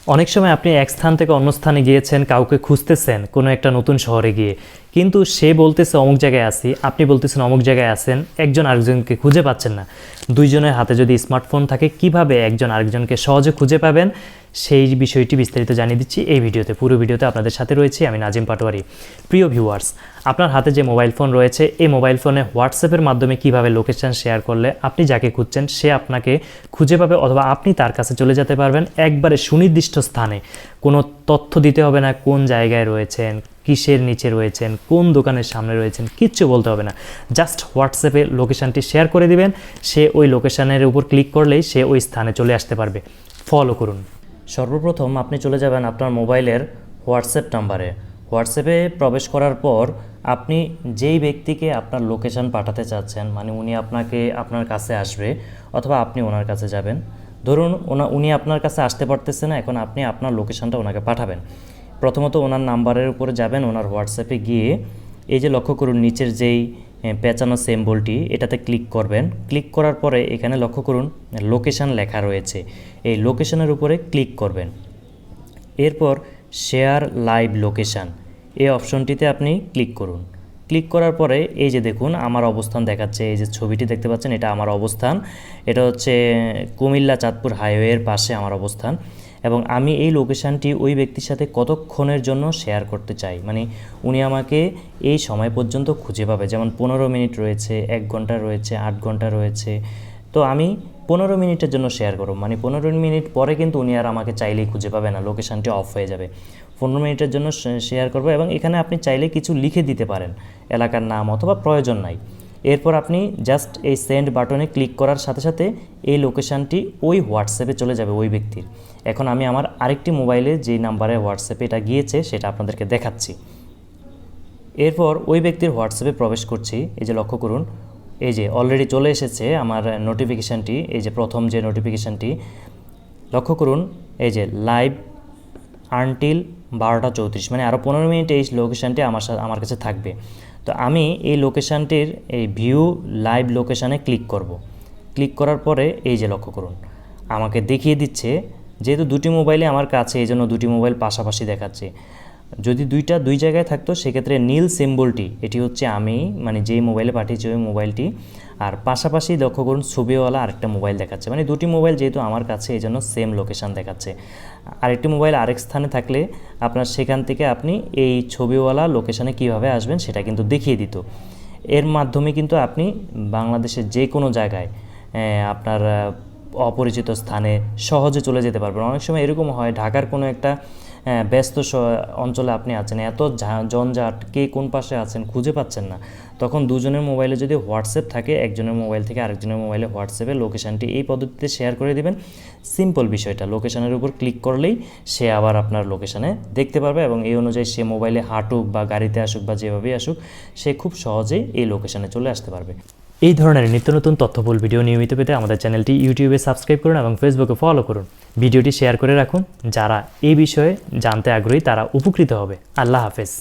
অনেক সময় আপনি এক স্থান থেকে অন্য স্থানে গিয়েছেন, কাউকে খুঁজতেছেন কোনো একটা নতুন শহরে গিয়ে, কিন্তু সে বলতেছে অমুক জায়গায় আছি, আপনি বলতেছেন অমুক জায়গায় আছেন, একজন আরেকজনকে খুঁজে পাচ্ছেন না। দুইজনের হাতে যদি স্মার্টফোন থাকে কিভাবে একজন আরেকজনকে সহজে খুঁজে পাবেন সেই বিষয়টি বিস্তারিত জানিয়ে দিচ্ছি এই ভিডিওতে। পুরো ভিডিওতে আপনাদের সাথে রয়েছি আমি নাজিম পাটোয়ারি। প্রিয় ভিউয়ার্স, আপনার হাতে যে মোবাইল ফোন রয়েছে এই মোবাইল ফোনে হোয়াটসঅ্যাপের মাধ্যমে কিভাবে লোকেশন শেয়ার করলে আপনি যাকে খুঁজছেন সে আপনাকে খুঁজে পাবে, অথবা আপনি তার কাছে চলে যেতে পারবেন একবারে সুনির্দিষ্ট স্থানে। কোনো তথ্য দিতে হবে না, কোন জায়গায় রয়েছেন, কিসের নিচে রয়েছেন, কোন দোকানের সামনে রয়েছেন, কিচ্ছু বলতে হবে না। জাস্ট হোয়াটসঅ্যাপে লোকেশানটি শেয়ার করে দিবেন, সে ওই লোকেশানের উপর ক্লিক করলেই সে ওই স্থানে চলে আসতে পারবে। ফলো করুন। সর্বপ্রথম আপনি চলে যাবেন আপনার মোবাইলের হোয়াটসঅ্যাপ নাম্বারে। হোয়াটসঅ্যাপে প্রবেশ করার পর আপনি যেই ব্যক্তিকে আপনার লোকেশান পাঠাতে চাচ্ছেন, মানে উনি আপনার কাছে আসবে অথবা আপনি ওনার কাছে যাবেন। ধরুন উনি আপনার কাছে আসতে পারতেছে না, এখন আপনি আপনার লোকেশানটা ওনাকে পাঠাবেন। প্রথমত ওনার নাম্বারের উপরে যাবেন, ওনার হোয়াটসঅ্যাপে গিয়ে এই যে লক্ষ্য করুন নিচের যেই পেঁচানো সিম্বলটি এটাতে ক্লিক করবেন। ক্লিক করার পরে এখানে লক্ষ্য করুন লোকেশান লেখা রয়েছে, এই লোকেশানের উপরে ক্লিক করবেন। এরপর শেয়ার লাইভ লোকেশান এই অপশনটিতে আপনি ক্লিক করুন। ক্লিক করার পরে এই যে দেখুন আমার অবস্থান দেখাচ্ছে, এই যে ছবিটি দেখতে পাচ্ছেন এটা আমার অবস্থান। এটা হচ্ছে কুমিল্লা চাঁদপুর হাইওয়ের পাশে আমার অবস্থান, এবং আমি এই লোকেশানটি ওই ব্যক্তির সাথে কতক্ষণের জন্য শেয়ার করতে চাই, মানে উনি আমাকে এই সময় পর্যন্ত খুঁজে পাবে। যেমন 15 মিনিট রয়েছে, 1 ঘন্টা রয়েছে, 8 ঘন্টা রয়েছে। তো আমি 15 মিনিটের জন্য শেয়ার করব, মানে 15 মিনিট পরে কিন্তু উনি আর আমাকে চাইলেই খুঁজে পাবে না, লোকেশানটি অফ হয়ে যাবে। 15 মিনিটের জন্য শেয়ার করব, এবং এখানে আপনি চাইলে কিছু লিখে দিতে পারেন, এলাকার নাম অথবা প্রয়োজন নাই। এরপর আপনি জাস্ট এই সেন্ড বাটনে ক্লিক করার সাথে সাথে এই লোকেশানটি ওই হোয়াটসঅ্যাপে চলে যাবে ওই ব্যক্তির। এখন আমি আমার আরেকটি মোবাইলে যেই নাম্বারে হোয়াটসঅ্যাপে এটা গিয়েছে সেটা আপনাদেরকে দেখাচ্ছি। এরপর ওই ব্যক্তির হোয়াটসঅ্যাপে প্রবেশ করছি, এই যে লক্ষ্য করুন এই যে অলরেডি চলে এসেছে আমার নোটিফিকেশানটি। এই যে প্রথম যে নোটিফিকেশানটি লক্ষ্য করুন, এই যে লাইভ আনটিল 12টা 34, মানে আরও 15 মিনিট এই লোকেশানটি আমার কাছে থাকবে। তো আমি এই লোকেশানটির এই ভিউ লাইভ লোকেশানে ক্লিক করব। ক্লিক করার পরে এই যে লক্ষ্য করুন আমাকে দেখিয়ে দিচ্ছে, যেহেতু দুটি মোবাইলে আমার কাছে এই জন্য দুটি মোবাইল পাশাপাশি দেখাচ্ছে। যদি দুই জায়গায় থাকতো সেক্ষেত্রে নীল সিম্বলটি এটি হচ্ছে আমি, মানে যেই মোবাইলে পাঠিয়েছি ওই মোবাইলটি, আর পাশাপাশি লক্ষ্য করুন ছবিওয়ালা আরেকটা মোবাইল দেখাচ্ছে, মানে দুটি মোবাইল যেহেতু আমার কাছে এই জন্য সেম লোকেশান দেখাচ্ছে। আরেকটি মোবাইল আরেক স্থানে থাকলে আপনার সেখান থেকে আপনি এই ছবিওয়ালা লোকেশানে কীভাবে আসবেন সেটা কিন্তু দেখিয়ে দিত। এর মাধ্যমে কিন্তু আপনি বাংলাদেশের যে কোনো জায়গায় আপনার অপরিচিত স্থানে সহজে চলে যেতে পারবেন। অনেক সময় এরকম হয় ঢাকার কোনো একটা ব্যস্ত অঞ্চলে আপনি আছেন, এত জঞ্জাট, কে কোন পাশে আছেন খুঁজে পাচ্ছেন না, তখন দুজনের মোবাইলে যদি হোয়াটসঅ্যাপ থাকে একজনের মোবাইল থেকে আরেকজনের মোবাইলে হোয়াটসঅ্যাপে লোকেশানটি এই পদ্ধতিতে শেয়ার করে দিবেন। সিম্পল বিষয়টা, লোকেশানের উপর ক্লিক করলেই সে আবার আপনার লোকেশানে দেখতে পারবে, এবং এই অনুযায়ী সে মোবাইলে হাঁটুক বা গাড়িতে আসুক বা যেভাবেই আসুক সে খুব সহজেই এই লোকেশানে চলে আসতে পারবে। এই ধরনের নিত্য নতুন তথ্যবহুল ভিডিও নিয়মিত পেতে আমাদের চ্যানেলটি ইউটিউবে সাবস্ক্রাইব করুন এবং ফেসবুকে ফলো করুন। ভিডিওটি শেয়ার করে রাখুন, যারা এই বিষয়ে জানতে আগ্রহী তারা উপকৃত হবে। আল্লাহ হাফেজ।